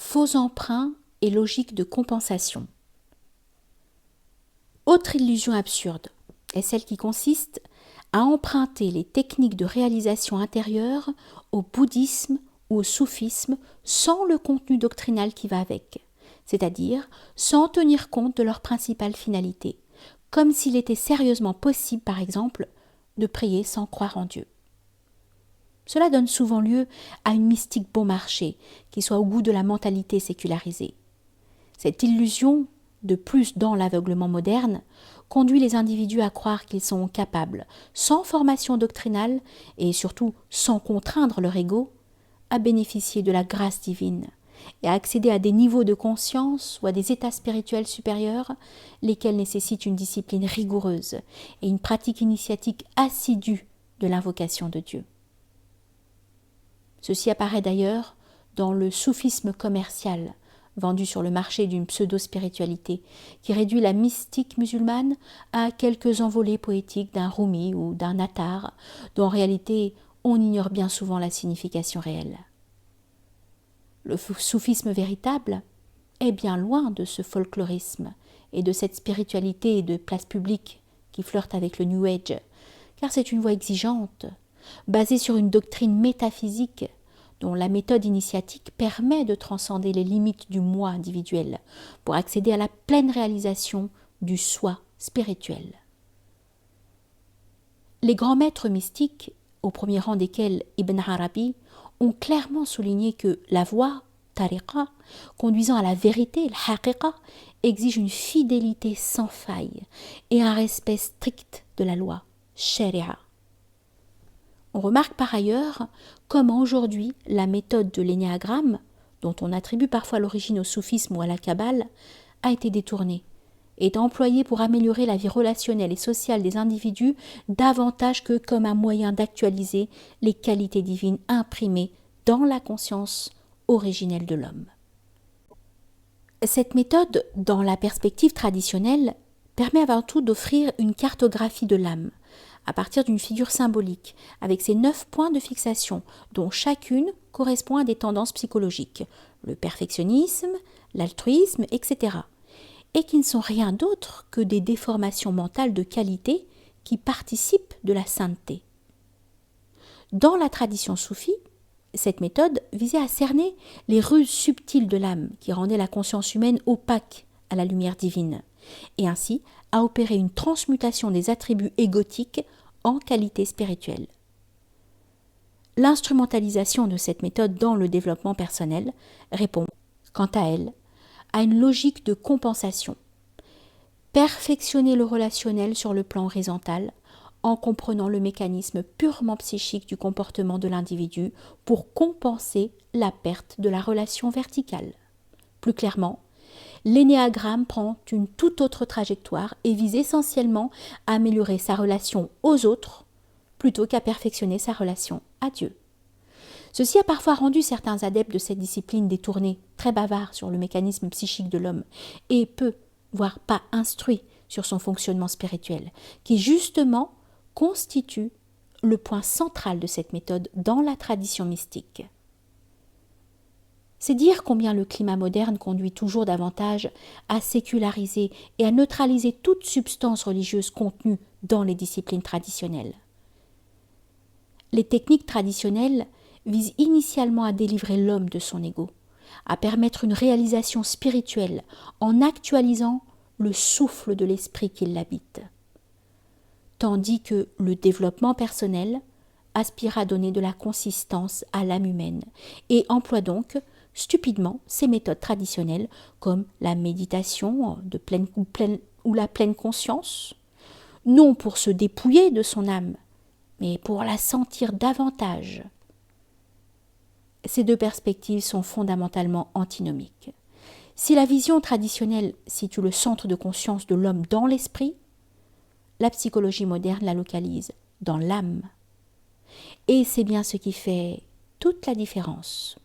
faux emprunt et logique de compensation. Autre illusion absurde est celle qui consiste à emprunter les techniques de réalisation intérieure au bouddhisme ou au soufisme sans le contenu doctrinal qui va avec, c'est-à-dire sans tenir compte de leur principale finalité, comme s'il était sérieusement possible, par exemple, de prier sans croire en Dieu. Cela donne souvent lieu à une mystique bon marché qui soit au goût de la mentalité sécularisée. Cette illusion, de plus dans l'aveuglement moderne, conduit les individus à croire qu'ils sont capables, sans formation doctrinale et surtout sans contraindre leur ego, à bénéficier de la grâce divine et à accéder à des niveaux de conscience ou à des états spirituels supérieurs, lesquels nécessitent une discipline rigoureuse et une pratique initiatique assidue de l'invocation de Dieu. Ceci apparaît d'ailleurs dans le soufisme commercial, vendu sur le marché d'une pseudo-spiritualité, qui réduit la mystique musulmane à quelques envolées poétiques d'un Rumi ou d'un Attar, dont en réalité on ignore bien souvent la signification réelle. Le soufisme véritable est bien loin de ce folklorisme et de cette spiritualité de place publique qui flirte avec le New Age, car c'est une voie exigeante, basée sur une doctrine métaphysique dont la méthode initiatique permet de transcender les limites du moi individuel pour accéder à la pleine réalisation du soi spirituel. Les grands maîtres mystiques, au premier rang desquels Ibn Arabi, ont clairement souligné que la voie, tariqa, conduisant à la vérité, l'haqiqa, exige une fidélité sans faille et un respect strict de la loi, sharia. On remarque par ailleurs comment aujourd'hui la méthode de l'énéagramme, dont on attribue parfois l'origine au soufisme ou à la kabbale, a été détournée, est employée pour améliorer la vie relationnelle et sociale des individus davantage que comme un moyen d'actualiser les qualités divines imprimées dans la conscience originelle de l'homme. Cette méthode, dans la perspective traditionnelle, permet avant tout d'offrir une cartographie de l'âme, à partir d'une figure symbolique, avec ses 9 points de fixation, dont chacune correspond à des tendances psychologiques, le perfectionnisme, l'altruisme, etc., et qui ne sont rien d'autre que des déformations mentales de qualité qui participent de la sainteté. Dans la tradition soufie, cette méthode visait à cerner les ruses subtiles de l'âme qui rendaient la conscience humaine opaque à la lumière divine, et ainsi à opérer une transmutation des attributs égotiques en qualité spirituelle. L'instrumentalisation de cette méthode dans le développement personnel répond, quant à elle, à une logique de compensation. Perfectionner le relationnel sur le plan horizontal en comprenant le mécanisme purement psychique du comportement de l'individu pour compenser la perte de la relation verticale. Plus clairement, l'énéagramme prend une toute autre trajectoire et vise essentiellement à améliorer sa relation aux autres plutôt qu'à perfectionner sa relation à Dieu. Ceci a parfois rendu certains adeptes de cette discipline détournés, très bavards sur le mécanisme psychique de l'homme et peu, voire pas instruits sur son fonctionnement spirituel, qui justement constitue le point central de cette méthode dans la tradition mystique. C'est dire combien le climat moderne conduit toujours davantage à séculariser et à neutraliser toute substance religieuse contenue dans les disciplines traditionnelles. Les techniques traditionnelles visent initialement à délivrer l'homme de son ego, à permettre une réalisation spirituelle en actualisant le souffle de l'esprit qui l'habite. Tandis que le développement personnel aspire à donner de la consistance à l'âme humaine et emploie donc stupidement ces méthodes traditionnelles comme la méditation ou la pleine conscience, non pour se dépouiller de son âme, mais pour la sentir davantage. Ces deux perspectives sont fondamentalement antinomiques. Si la vision traditionnelle situe le centre de conscience de l'homme dans l'esprit, la psychologie moderne la localise dans l'âme. Et c'est bien ce qui fait toute la différence.